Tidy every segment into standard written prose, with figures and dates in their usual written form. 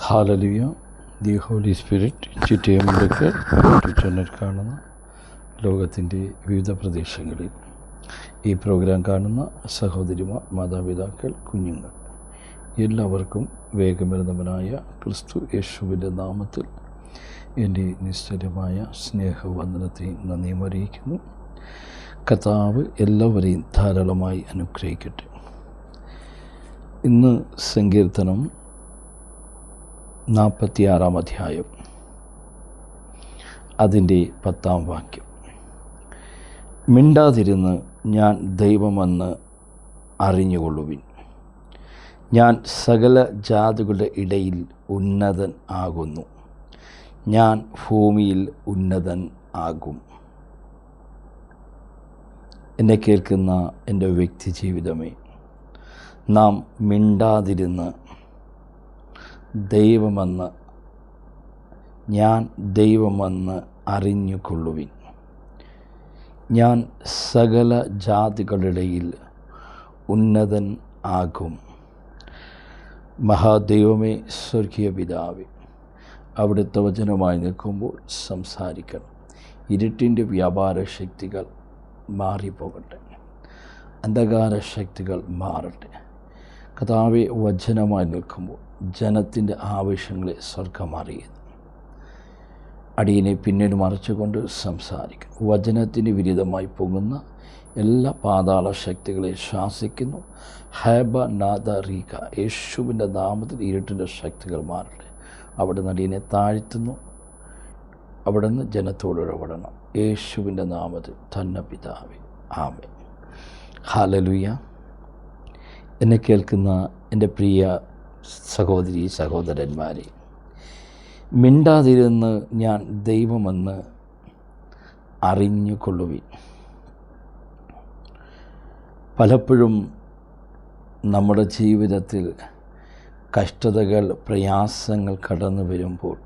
Hallelujah. The holy spirit ചുറ്റിയമുണ്ടൊക്കെ channel കാണുന്ന ലോകത്തിൻ്റെ വിവിധ പ്രദേശങ്ങളിൽ ഈ പ്രോഗ്രാം കാണുന്ന സഹോദരിമാർ, മാതാപിതാക്കൾ, കുഞ്ഞുങ്ങൾ എല്ലാവർക്കും വേഗമരുന്നവനായ ക്രിസ്തു യേശുവിൻ്റെ നാമത്തിൽ എൻ്റെ നിശ്ചലമായ സ്നേഹവന്ദനത്തെയും നന്ദിയും അറിയിക്കുന്നു. കർത്താവ് എല്ലാവരെയും ധാരാളമായി അനുഗ്രഹിക്കട്ടെ. ഇന്ന് സങ്കീർത്തനം 46 അധ്യായം അതിൻ്റെ 10 വാക്യം. മിണ്ടാതിരുന്ന് ഞാൻ ദൈവമെന്ന് അറിഞ്ഞുകൊള്ളുവിൻ. ഞാൻ സകല ജാതികളുടെ ഇടയിൽ ഉന്നതൻ ആകുന്നു. ഞാൻ ഭൂമിയിൽ ഉന്നതൻ ആകും. എന്നെ കേൾക്കുന്ന എൻ്റെ വ്യക്തി ജീവിതമേ, നാം മിണ്ടാതിരുന്ന് ദൈവമെന്ന് ഞാൻ ദൈവമെന്ന് അറിഞ്ഞുകൊള്ളുവിൻ. ഞാൻ സകല ജാതികളിടയിൽ ഉന്നതൻ ആകും. മഹാദൈവമേ, സ്വർഗീയ പിതാവേ, അവിടുത്തെ വചനമായി നിൽക്കുമ്പോൾ സംസാരിക്കണം. ഇരുട്ടിൻ്റെ വ്യാപാര ശക്തികൾ മാറിപ്പോകട്ടെ, അന്ധകാര ശക്തികൾ മാറട്ടെ. കർത്താവേ, വചനമായി നിൽക്കുമ്പോൾ ജനത്തിൻ്റെ ആവശ്യങ്ങളെ സ്വർഗം അറിയുന്നു. അടിയനെ പിന്നീട് മറിച്ചുകൊണ്ട് സംസാരിക്കും. വചനത്തിന് വിരുദ്ധമായി പോകുന്ന എല്ലാ പാതാള ശക്തികളെ ശാസിക്കുന്നു. ഹേബ നാദ റീക, യേശുവിൻ്റെ നാമത്തിൽ ഇരുട്ടിൻ്റെ ശക്തികൾ മാറട്ടെ. അവിടെ അടിയനെ താഴ്ത്തുന്നു. അവിടെ നിന്ന് ജനത്തോട് ഇടപെടണം. യേശുവിൻ്റെ നാമത്തിൽ തന്നെ പിതാവേ, ആമേൻ. ഹല്ലേലൂയ. എന്നെ കേൾക്കുന്ന എൻ്റെ പ്രിയ സഹോദരി സഹോദരന്മാരെ, മിണ്ടാതിരുന്ന് ഞാൻ ദൈവമെന്ന് അറിഞ്ഞുകൊള്ളുവിൻ. പലപ്പോഴും നമ്മുടെ ജീവിതത്തിൽ കഷ്ടതകൾ, പ്രയാസങ്ങൾ കടന്നു വരുമ്പോൾ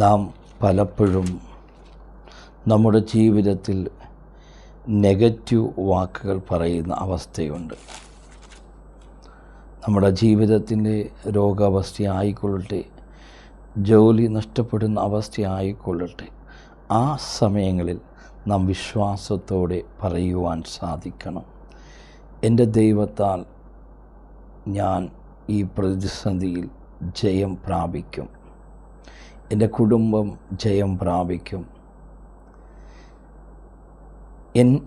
നാം പലപ്പോഴും നമ്മുടെ ജീവിതത്തിൽ നെഗറ്റീവ് വാക്കുകൾ പറയുന്ന അവസ്ഥയുണ്ട്. നമ്മുടെ ജീവിതത്തിൻ്റെ രോഗാവസ്ഥ ആയിക്കൊള്ളട്ടെ, ജോലി നഷ്ടപ്പെടുന്ന അവസ്ഥ ആയിക്കൊള്ളട്ടെ, ആ സമയങ്ങളിൽ നാം വിശ്വാസത്തോടെ പറയുവാൻ സാധിക്കണം, എൻ്റെ ദൈവത്താൽ ഞാൻ ഈ പ്രതിസന്ധിയിൽ ജയം പ്രാപിക്കും, എൻ്റെ ജയം പ്രാപിക്കും.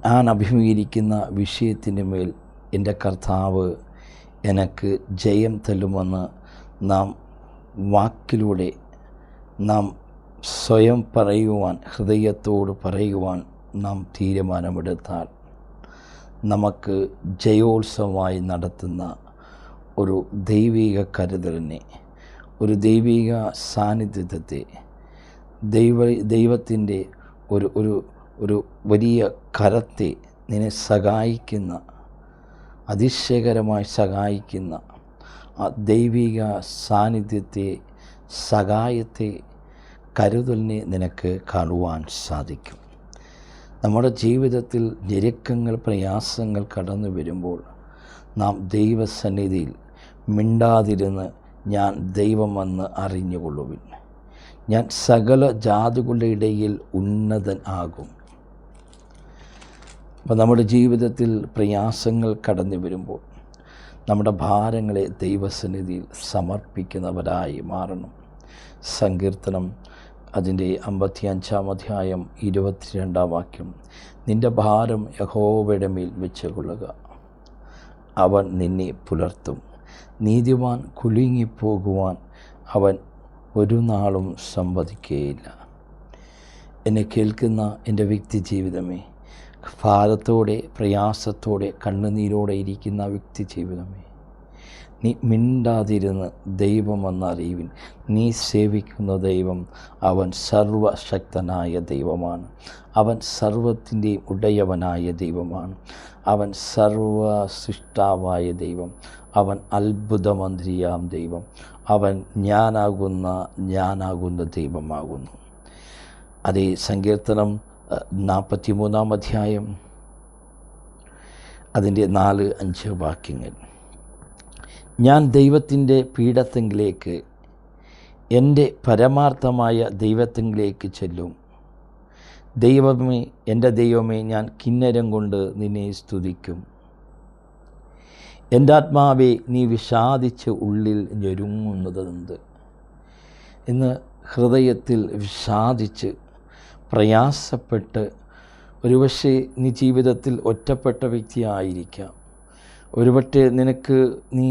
ഞാൻ അഭിമുഖീകരിക്കുന്ന വിഷയത്തിൻ്റെ മേൽ എൻ്റെ കർത്താവ് എനിക്ക് ജയം തരുമെന്ന് നാം വാക്കിലൂടെ നാം സ്വയം പറയുവാൻ, ഹൃദയത്തോട് പറയുവാൻ നാം തീരുമാനമെടുത്താൽ നമുക്ക് ജയോത്സവമായി നടത്തുന്ന ഒരു ദൈവിക കരുതലിനെ, ഒരു ദൈവിക സാന്നിധ്യത്തെ, ദൈവത്തിൻ്റെ ഒരു വലിയ കരത്തെ നിന്നെ സഹായിക്കുന്ന, അതിശയകരമായി സഹായിക്കുന്ന ആ ദൈവിക സാന്നിധ്യത്തെ, സഹായത്തെ, കരുതലിനെ നിനക്ക് കാണുവാൻ സാധിക്കും. നമ്മുടെ ജീവിതത്തിൽ ഞെരുക്കങ്ങൾ, പ്രയാസങ്ങൾ കടന്നു വരുമ്പോൾ നാം ദൈവസന്നിധിയിൽ മിണ്ടാതിരുന്ന് ഞാൻ ദൈവമെന്ന് അറിഞ്ഞുകൊള്ളുവിൻ. ഞാൻ സകല ജാതികളുടെ ഇടയിൽ ഉന്നതൻ ആകും. അപ്പോൾ നമ്മുടെ ജീവിതത്തിൽ പ്രയാസങ്ങൾ കടന്നു വരുമ്പോൾ നമ്മുടെ ഭാരങ്ങളെ ദൈവസന്നിധിയിൽ സമർപ്പിക്കുന്നവരായി മാറണം. സങ്കീർത്തനം അതിൻ്റെ 55 അധ്യായം 22 വാക്യം. നിൻ്റെ ഭാരം യഹോവയുടെ മേൽ വെച്ചുകൊള്ളുക, അവൻ നിന്നെ പുലർത്തും. നീതിമാൻ കുലുങ്ങിപ്പോകുവാൻ അവൻ ഒരു നാളും സമ്മതിക്കുകയില്ല. എന്നെ കേൾക്കുന്ന എൻ്റെ വ്യക്തി ജീവിതമേ, ഭാരത്തോടെ, പ്രയാസത്തോടെ, കണ്ണുനീരോടെ ഇരിക്കുന്ന വ്യക്തി ജീവിതമേ, നീ മിണ്ടാതിരുന്ന് ദൈവമെന്നറിയുവിൻ. നീ സേവിക്കുന്ന ദൈവം അവൻ സർവശക്തനായ ദൈവമാണ്. അവൻ സർവത്തിൻ്റെയും ഉടയവനായ ദൈവമാണ്. അവൻ സർവ സൃഷ്ടാവായ ദൈവം. അവൻ അത്ഭുതമന്ത്രിയാം ദൈവം. അവൻ ഞാനാകുന്ന ദൈവമാകുന്നു. അതേ സങ്കീർത്തനം 43 അധ്യായം അതിൻ്റെ 4-5 വാക്യങ്ങൾ. ഞാൻ ദൈവത്തിൻ്റെ പീഠത്തെങ്കിലേക്ക്, എൻ്റെ പരമാർത്ഥമായ ദൈവത്തെങ്കിലേക്ക് ചെല്ലും. ദൈവമേ, എൻ്റെ ദൈവമേ, ഞാൻ കിന്നരം കൊണ്ട് നിന്നെ സ്തുതിക്കും. എൻ്റെ ആത്മാവേ, നീ വിഷാദിച്ച് ഉള്ളിൽ ഞെരുങ്ങുന്നതെന്ത്? ഇന്ന് ഹൃദയത്തിൽ വിഷാദിച്ച് പ്രയാസപ്പെട്ട്, ഒരുപക്ഷെ നീ ജീവിതത്തിൽ ഒറ്റപ്പെട്ട വ്യക്തിയായിരിക്കാം. ഒരുപക്ഷെ നിനക്ക് നീ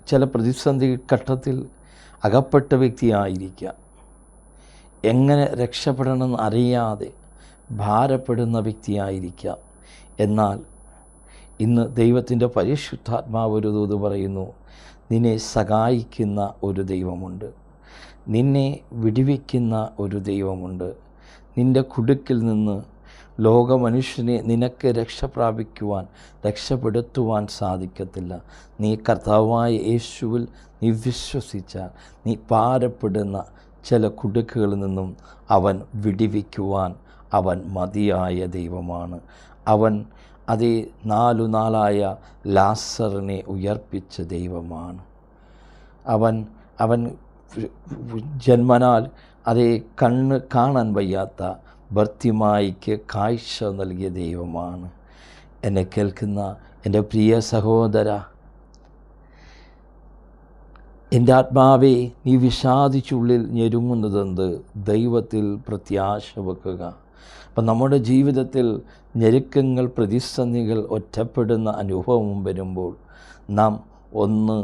ചില പ്രതിസന്ധി ഘട്ടത്തിൽ അകപ്പെട്ട വ്യക്തിയായിരിക്കാം. എങ്ങനെ രക്ഷപ്പെടണമെന്ന് അറിയാതെ ഭാരപ്പെടുന്ന വ്യക്തിയായിരിക്കാം. എന്നാൽ ഇന്ന് ദൈവത്തിൻ്റെ പരിശുദ്ധാത്മാവ് ഒരു ദൂത് പറയുന്നു, നിന്നെ സഹായിക്കുന്ന ഒരു ദൈവമുണ്ട്, നിന്നെ വിടുവിക്കുന്ന ഒരു ദൈവമുണ്ട്. നിൻ്റെ കുടുക്കിൽ നിന്ന് ലോകമനുഷ്യനെ നിനക്ക് രക്ഷപ്പെടുത്തുവാൻ സാധിക്കത്തില്ല. നീ കർത്താവായ യേശുവിൽ നീ വിശ്വസിച്ചാൽ നീ ഭാരപ്പെടുന്ന ചില കുടുക്കുകളിൽ നിന്നും അവൻ വിടുവിക്കുവാൻ അവൻ മതിയായ ദൈവമാണ്. അവൻ അതേ 4 നാളായ ലാസറിനെ ഉയർപ്പിച്ച ദൈവമാണ്. അവൻ ജന്മനാൽ അതേ കണ്ണ് കാണാൻ വയ്യാത്ത ഭർത്തിമായിക്ക് കാഴ്ച നൽകിയ ദൈവമാണ്. എന്നെ കേൾക്കുന്ന എൻ്റെ പ്രിയ സഹോദര, എൻ്റെ ആത്മാവേ, നീ വിഷാദിച്ചുള്ളിൽ ഞെരുങ്ങുന്നതെന്ത്? ദൈവത്തിൽ പ്രത്യാശ വെക്കുക. അപ്പം നമ്മുടെ ജീവിതത്തിൽ ഞെരുക്കങ്ങൾ, പ്രതിസന്ധികൾ, ഒറ്റപ്പെടുന്ന അനുഭവം വരുമ്പോൾ നാം 1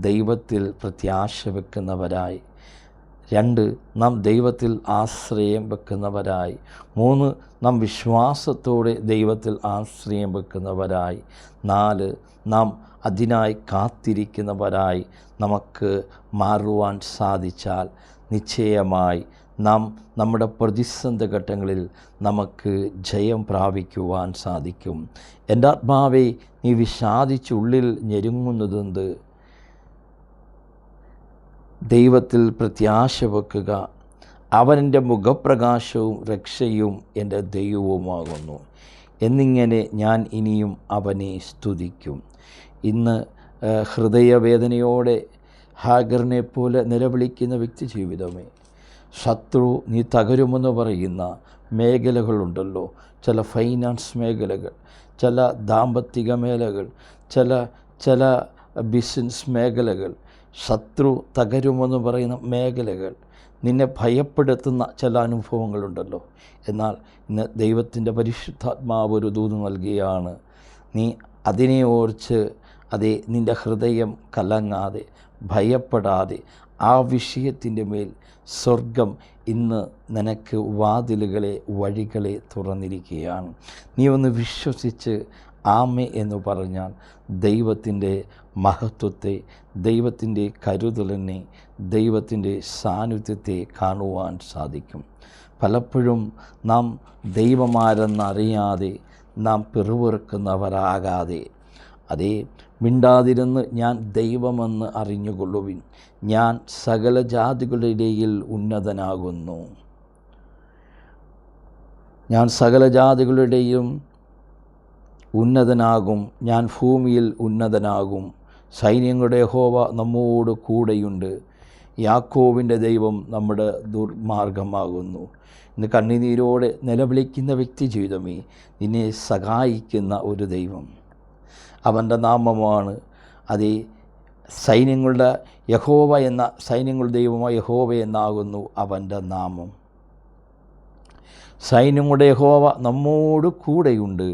ദൈവത്തിൽ പ്രത്യാശ വെക്കുന്നവരായി, 2 നാം ദൈവത്തിൽ ആശ്രയം വെക്കുന്നവരായി, 3 നാം വിശ്വാസത്തോടെ ദൈവത്തിൽ ആശ്രയം വെക്കുന്നവരായി, 4 നാം അതിനായി കാത്തിരിക്കുന്നവരായി നമുക്ക് മാറുവാൻ സാധിച്ചാൽ നിശ്ചയമായി നാം നമ്മുടെ പ്രതിസന്ധി ഘട്ടങ്ങളിൽ നമുക്ക് ജയം പ്രാപിക്കുവാൻ സാധിക്കും. എൻ്റെ ആത്മാവേ, നീ വിഷാദിച്ചുള്ളിൽ ഞെരുങ്ങുന്നതെന്ത്? ദൈവത്തിൽ പ്രത്യാശ വെക്കുക. അവനെൻ്റെ മുഖപ്രകാശവും രക്ഷയും എൻ്റെ ദൈവവുമാകുന്നു. എന്നിങ്ങനെ ഞാൻ ഇനിയും അവനെ സ്തുതിക്കും. ഇന്ന് ഹൃദയവേദനയോടെ ഹാഗറിനെ പോലെ നിലവിളിക്കുന്ന വ്യക്തി ജീവിതമേ, ശത്രു നീ തകരുമെന്ന് പറയുന്ന മേഖലകളുണ്ടല്ലോ, ചില ഫൈനാൻസ് മേഖലകൾ, ചില ദാമ്പത്തിക മേഖലകൾ, ചില ബിസിനസ് മേഖലകൾ, ശത്രു തകരുമെന്ന് പറയുന്ന മേഖലകൾ, നിന്നെ ഭയപ്പെടുത്തുന്ന ചില അനുഭവങ്ങളുണ്ടല്ലോ. എന്നാൽ ഇന്ന് ദൈവത്തിൻ്റെ പരിശുദ്ധാത്മാവ് ഒരു ദൂത് നൽകുകയാണ്. നീ അതിനെ ഓർത്ത് നിൻ്റെ ഹൃദയം കലങ്ങാതെ, ഭയപ്പെടാതെ, ആ വിഷയത്തിൻ്റെ മേൽ സ്വർഗം ഇന്ന് നിനക്ക് വഴികളെ തുറന്നിരിക്കുകയാണ്. നീ ഒന്ന് വിശ്വസിച്ച് ആമേ എന്ന് പറഞ്ഞാൽ ദൈവത്തിൻ്റെ മഹത്വത്തെ, ദൈവത്തിൻ്റെ കരുതലിനെ, ദൈവത്തിൻ്റെ സാന്നിധ്യത്തെ കാണുവാൻ സാധിക്കും. പലപ്പോഴും നാം ദൈവമാരെന്നറിയാതെ നാം പിറുപിറുക്കുന്നവരാകാതെ, മിണ്ടാതിരുന്ന് ഞാൻ ദൈവമെന്ന് അറിഞ്ഞുകൊള്ളുവിൻ, ഞാൻ സകല ജാതികളുടെ ഇടയിൽ ഉന്നതനാകുന്നു, ഞാൻ സകല ജാതികളുടെയും ഉന്നതനാകും, ഞാൻ ഭൂമിയിൽ ഉന്നതനാകും. സൈന്യങ്ങളുടെ യഹോവ നമ്മോട് കൂടെയുണ്ട്, യാക്കോബിൻ്റെ ദൈവം നമ്മുടെ ദുർമാർഗമാകുന്നു. ഇന്ന് കണ്ണുനീരോടെ നിലവിളിക്കുന്ന വ്യക്തി ജീവിതമേ, നിന്നെ സഹായിക്കുന്ന ഒരു ദൈവം, അവൻ്റെ നാമമാണ് സൈന്യങ്ങളുടെ യഹോവ എന്ന, സൈന്യങ്ങളുടെ ദൈവമായ യഹോവ എന്നാകുന്നു അവൻ്റെ നാമം. സൈന്യങ്ങളുടെ യഹോവ നമ്മോട് കൂടെയുണ്ട്,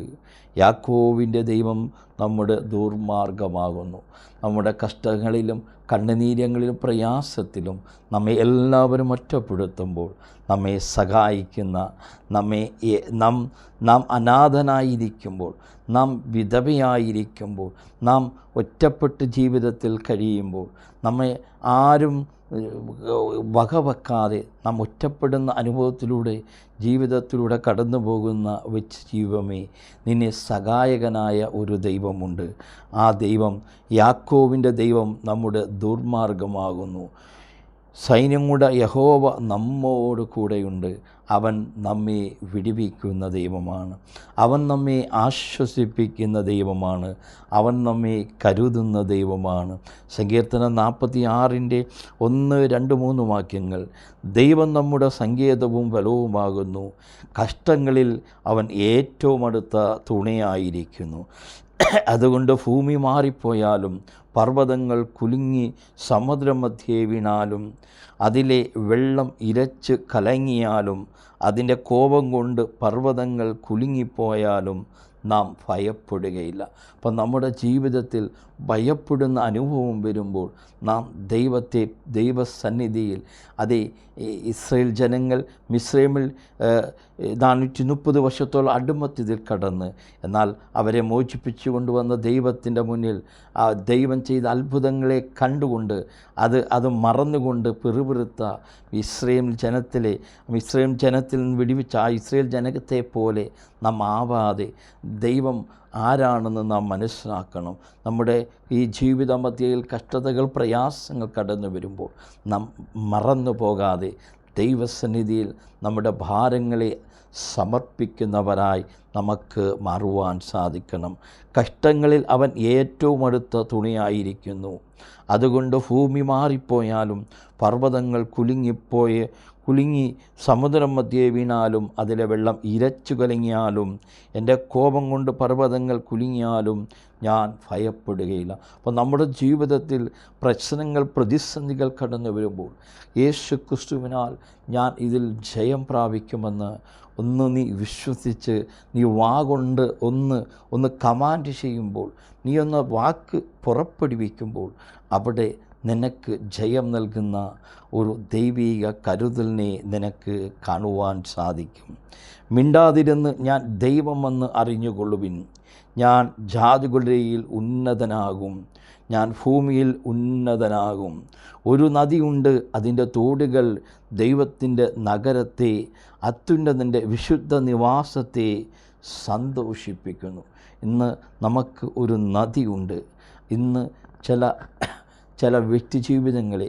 യാക്കോബിൻ്റെ ദൈവം നമ്മുടെ ദുർമാർഗമാകുന്നു. നമ്മുടെ കഷ്ടങ്ങളിലും കണ്ണുനീരങ്ങളിലും പ്രയാസത്തിലും നമ്മെ എല്ലാവരും ഒറ്റപ്പെടുത്തുമ്പോൾ നമ്മെ സഹായിക്കുന്ന, നാം അനാഥനായിരിക്കുമ്പോൾ, നാം വിധവയായിരിക്കുമ്പോൾ, നാം ഒറ്റപ്പെട്ട് ജീവിതത്തിൽ കഴിയുമ്പോൾ, നമ്മെ ആരും വകവെക്കാതെ നാം ഒറ്റപ്പെടുന്ന അനുഭവത്തിലൂടെ ജീവിതത്തിലൂടെ കടന്നു പോകുന്ന ജീവമേ, നിന്നെ സഹായകനായ ഒരു ദൈവമുണ്ട്. ആ ദൈവം, യാക്കോബിൻ്റെ ദൈവം നമ്മുടെ ദുർമാർഗമാകുന്നു. സൈന്യങ്ങളുടെ യഹോവ നമ്മോട് കൂടെയുണ്ട്, അവൻ നമ്മെ വിടുവിക്കുന്ന ദൈവമാണ്. അവൻ നമ്മെ ആശ്വസിപ്പിക്കുന്ന ദൈവമാണ്. അവൻ നമ്മെ കരുതുന്ന ദൈവമാണ്. സങ്കീർത്തനം 46-ന്റെ 1, 2, 3 വാക്യങ്ങൾ: ദൈവം നമ്മുടെ സങ്കേതവും ബലവുമാകുന്നു, കഷ്ടങ്ങളിൽ അവൻ ഏറ്റവും അടുത്ത തുണയായിരിക്കുന്നു. അതുകൊണ്ട് ഭൂമി മാറിപ്പോയാലും പർവ്വതങ്ങൾ കുലുങ്ങി സമുദ്രമധ്യേ വീണാലും അതിലെ വെള്ളം ഇരച്ച് കലങ്ങിയാലും അതിൻ്റെ കോപം കൊണ്ട് പർവ്വതങ്ങൾ കുലുങ്ങിപ്പോയാലും നാം ഭയപ്പെടുകയില്ല. അപ്പം നമ്മുടെ ജീവിതത്തിൽ ഭയപ്പെടുന്ന അനുഭവം വരുമ്പോൾ നാം ദൈവസന്നിധിയിൽ, അതേ ഇസ്രായേൽ ജനങ്ങൾ മിസ്രൈമിൽ 430 വർഷത്തോളം അടിമത്തത്തിൽ കടന്ന്, എന്നാൽ അവരെ മോചിപ്പിച്ചു കൊണ്ടുവന്ന ദൈവത്തിൻ്റെ മുന്നിൽ ആ ദൈവം ചെയ്ത അത്ഭുതങ്ങളെ കണ്ടുകൊണ്ട് അത് മറന്നുകൊണ്ട് പിറുപിറുത്ത ഇസ്രായേൽ ജനത്തിൽ നിന്ന് വിടുവിച്ച ആ ഇസ്രായേൽ ജനത്തെ പോലെ നാം ആവാതെ ദൈവം ആരാണെന്ന് നാം മനസ്സിലാക്കണം. നമ്മുടെ ഈ ജീവിത മധ്യയിൽ കഷ്ടതകൾ, പ്രയാസങ്ങൾ കടന്നു വരുമ്പോൾ നാം മറന്നു പോകാതെ ദൈവസന്നിധിയിൽ നമ്മുടെ ഭാരങ്ങളെ സമർപ്പിക്കുന്നവരായി നമുക്ക് മാറുവാൻ സാധിക്കണം. കഷ്ടങ്ങളിൽ അവൻ ഏറ്റവും അടുത്ത തുണയായിരിക്കുന്നു. അതുകൊണ്ട് ഭൂമി മാറിപ്പോയാലും പർവ്വതങ്ങൾ കുലുങ്ങി സമുദ്രം മധ്യേ വീണാലും അതിലെ വെള്ളം ഇരച്ചു കലങ്ങിയാലും എൻ്റെ കോപം കൊണ്ട് പർവ്വതങ്ങൾ കുലുങ്ങിയാലും ഞാൻ ഭയപ്പെടുകയില്ല. അപ്പോൾ നമ്മുടെ ജീവിതത്തിൽ പ്രശ്നങ്ങൾ, പ്രതിസന്ധികൾ കടന്നു വരുമ്പോൾ യേശു ക്രിസ്തുവിനാൽ ഞാൻ ഇതിൽ ജയം പ്രാപിക്കുമെന്ന് നീ വിശ്വസിച്ച് നീ വാഗൊണ്ട് ഒന്ന് കമാൻഡ് ചെയ്യുമ്പോൾ, നീ ഒന്ന് വാക്ക് പുറപ്പെടുവിക്കുമ്പോൾ അവിടെ നിനക്ക് ജയം നൽകുന്ന ഒരു ദൈവിക കരുതലിനെ നിനക്ക് കാണുവാൻ സാധിക്കും. മിണ്ടാതിരുന്ന് ഞാൻ ദൈവമെന്ന് അറിഞ്ഞുകൊള്ളുവിൻ. ഞാൻ ജാതികളുടെയിൽ ഉന്നതനാകും, ഞാൻ ഭൂമിയിൽ ഉന്നതനാകും. ഒരു നദിയുണ്ട്, അതിൻ്റെ തോടുകൾ ദൈവത്തിൻ്റെ നഗരത്തെ, അത്യുന്നതൻ്റെ വിശുദ്ധ നിവാസത്തെ സന്തോഷിപ്പിക്കുന്നു. ഇന്ന് നമുക്ക് ഒരു നദിയുണ്ട്. ഇന്ന് ചില വ്യക്തിജീവിതങ്ങളെ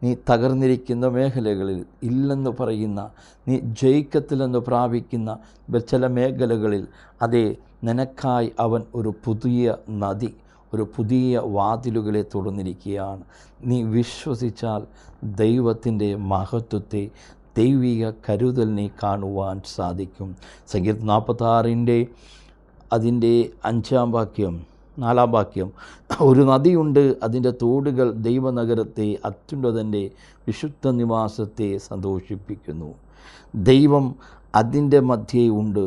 നീ തകർന്നിരിക്കുന്ന മേഖലകളിൽ ഇല്ലെന്ന് പറയുന്ന, നീ ജയിക്കത്തില്ലെന്ന് പ്രാപിക്കുന്ന ചില മേഖലകളിൽ അതേ നിനക്കായി അവൻ ഒരു പുതിയ നദി, ഒരു പുതിയ വാതിലുകളെ തുറന്നിരിക്കുകയാണ്. നീ വിശ്വസിച്ചാൽ ദൈവത്തിൻ്റെ മഹത്വത്തെ, ദൈവിക കരുതലിനെ കാണുവാൻ സാധിക്കും. സങ്കീർത്തനം 46-ന്റെ 5-ാം വാക്യം, 4-ാം വാക്യം: ഒരു നദിയുണ്ട്, അതിൻ്റെ തോടുകൾ ദൈവനഗരത്തെ, അത്യുന്നതൻ്റെ വിശുദ്ധ നിവാസത്തെ സന്തോഷിപ്പിക്കുന്നു. ദൈവം അതിൻ്റെ മധ്യേ ഉണ്ട്,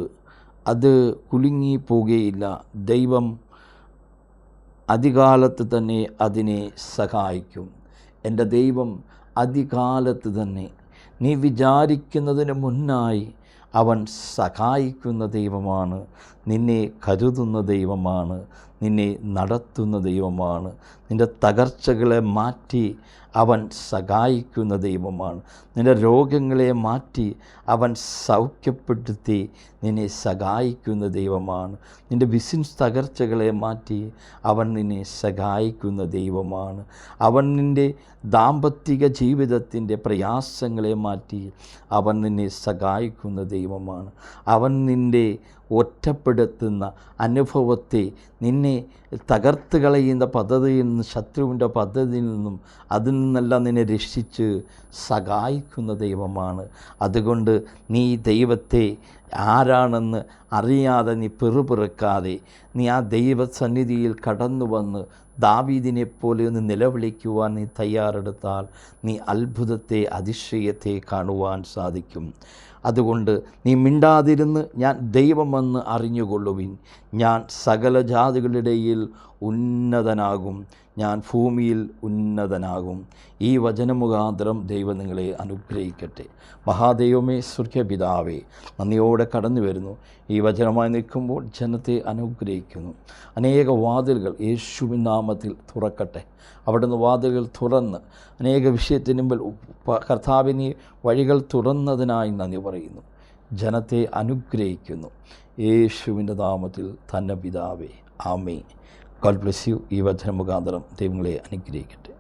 അത് കുലുങ്ങി പോകുകയില്ല. ദൈവം അതികാലത്ത് തന്നെ അതിനെ സഹായിക്കും. എൻ്റെ ദൈവം അതികാലത്ത് തന്നെ, നീ വിചാരിക്കുന്നതിന് മുന്നായി അവൻ സഹായിക്കുന്ന ദൈവമാണ്. നിന്നെ കരുതുന്ന ദൈവമാണ്. നിന്നെ നടത്തുന്ന ദൈവമാണ്. നിൻ്റെ തകർച്ചകളെ മാറ്റി അവൻ സഹായിക്കുന്ന ദൈവമാണ്. നിൻ്റെ രോഗങ്ങളെ മാറ്റി അവൻ സൗഖ്യപ്പെടുത്തി നിന്നെ സഹായിക്കുന്ന ദൈവമാണ്. നിൻ്റെ ബിസിനസ് തകർച്ചകളെ മാറ്റി അവൻ നിന്നെ സഹായിക്കുന്ന ദൈവമാണ്. അവൻ നിൻ്റെ ദാമ്പത്തിക ജീവിതത്തിൻ്റെ പ്രയാസങ്ങളെ മാറ്റി അവൻ നിന്നെ സഹായിക്കുന്ന ദൈവമാണ്. അവൻ നിൻ്റെ ഒറ്റപ്പെടുത്തുന്ന അനുഭവത്തെ, നിന്നെ തകർത്ത് കളയുന്ന പദ്ധതിയിൽ നിന്ന്, ശത്രുവിൻ്റെ പദ്ധതിയിൽ നിന്നും അതിൽ നിന്നെല്ലാം നിന്നെ രക്ഷിച്ച് സഹായിക്കുന്ന ദൈവമാണ്. അതുകൊണ്ട് നീ ദൈവത്തെ ആരാണെന്ന് അറിയാതെ നീ പിറുപിറുക്കാതെ നീ ആ ദൈവസന്നിധിയിൽ കടന്നു വന്ന് ദാവീദിനെപ്പോലെ ഒന്ന് നിലവിളിക്കുവാൻ നീ തയ്യാറെടുത്താൽ നീ അത്ഭുതത്തെ, അതിശയത്തെ കാണുവാൻ സാധിക്കും. അതുകൊണ്ട് നീ മിണ്ടാതിരുന്ന് ഞാൻ ദൈവമെന്ന് അറിഞ്ഞുകൊള്ളുവിൻ. ഞാൻ സകല ജാതികളുടെയിൽ ഉന്നതനാകും, ഞാൻ ഭൂമിയിൽ ഉന്നതനാകും. ഈ വചനമുഖാന്തരം ദൈവം നിങ്ങളെ അനുഗ്രഹിക്കട്ടെ. മഹാദൈവമേ, സ്വർഗ്ഗപിതാവേ, നന്ദിയോടെ കടന്നു വരുന്നു. ഈ വചനമായി നിൽക്കുമ്പോൾ ജനത്തെ അനുഗ്രഹിക്കുന്നു. അനേക വാതിലുകൾ യേശുവിൻ നാമത്തിൽ തുറക്കട്ടെ. അവിടുന്ന് വാതിലുകൾ തുറന്ന് അനേക വിഷയത്തിന് മുമ്പിൽ കർത്താവിനെ വഴികൾ തുറന്നതിനായി നന്ദി പറയുന്നു. ജനത്തെ അനുഗ്രഹിക്കുന്നു. യേശുവിൻ്റെ നാമത്തിൽ തന്നെ പിതാവേ, ആമേൻ. God bless you. ഈ വചന മുഖാന്തരം ദൈവങ്ങളെ അനുഗ്രഹിക്കട്ടെ.